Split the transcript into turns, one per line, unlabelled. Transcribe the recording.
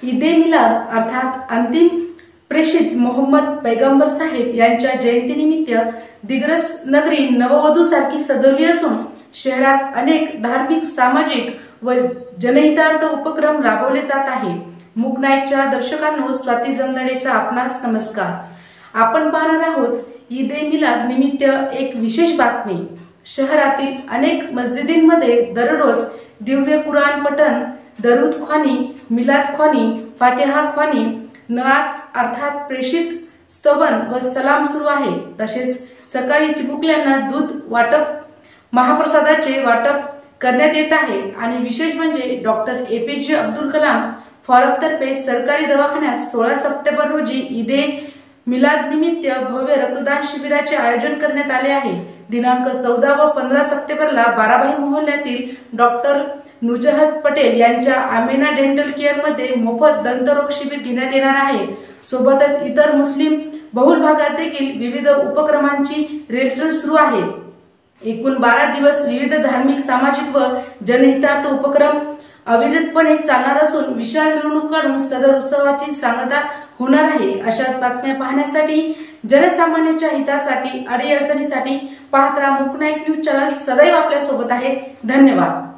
ईद ए मिलाद अर्थात अंतिम प्रेषित मोहम्मद पैगंबर साहेब यांच्या जयंतीनिमित्त दिग्रस नगरी नववधूसारखी सजवली असून शहरात अनेक धार्मिक, सामाजिक व जनहितार्थ उपक्रम राबवले जात आहे। मूकनाईकच्या दर्शकांनो, स्वाती जमदाडेचा आपणास नमस्कार। आपण पाहणार आहोत ईद ए मिलाद निमित्त एक विशेष बातमी। शहरातील अनेक मस्जिदींमध्ये दररोज दिव्य कुराण पठण, दरूद ख्वानी, मिलाद ख्वानी, फातिहा ख्वानी, नआत अर्थात प्रेषित स्तवन व सलाम सुरू आहे। तसेच सकाळी चिमुकल्यांना दूध वाटप, महाप्रसादाचे वाटप करण्यात येत आहे। आणि विशेष म्हणजे डॉक्टर APJ अब्दुल कलाम फॉरमतर्फे सरकारी दवाखान्यात 16 सप्टेंबर रोजी ईद ए मिलाद निमित्त भव्य रक्तदान शिबिराचे आयोजन करण्यात आले आहे। दिनांक 14 व 15 सप्टेंबरला बाराभाई मोहल्ल्यातील डॉक्टर नुजहत पटेल यांच्या आमेना डेंटल केअर मध्ये मोफत दंतरोग शिबिर घेण्यात येणार आहे। सोबतच इतर मुस्लिम बहुल भागात देखील विविध उपक्रमांची रेलचेल सुरू आहे। एकूण 12 दिवस विविध धार्मिक, सामाजिक व जनहितार्थ उपक्रम अविरतपणे चालणार असून विशाल मिरवणूक काढून सदर उत्सवाची सांगता होणार आहे। अशाच बातम्या पाहण्यासाठी, जनसामान्यांच्या हितासाठी, अडीअडचणीसाठी पाहत राहा मूकनाईक न्यूज चॅनल सदैव आपल्या सोबत आहे। धन्यवाद।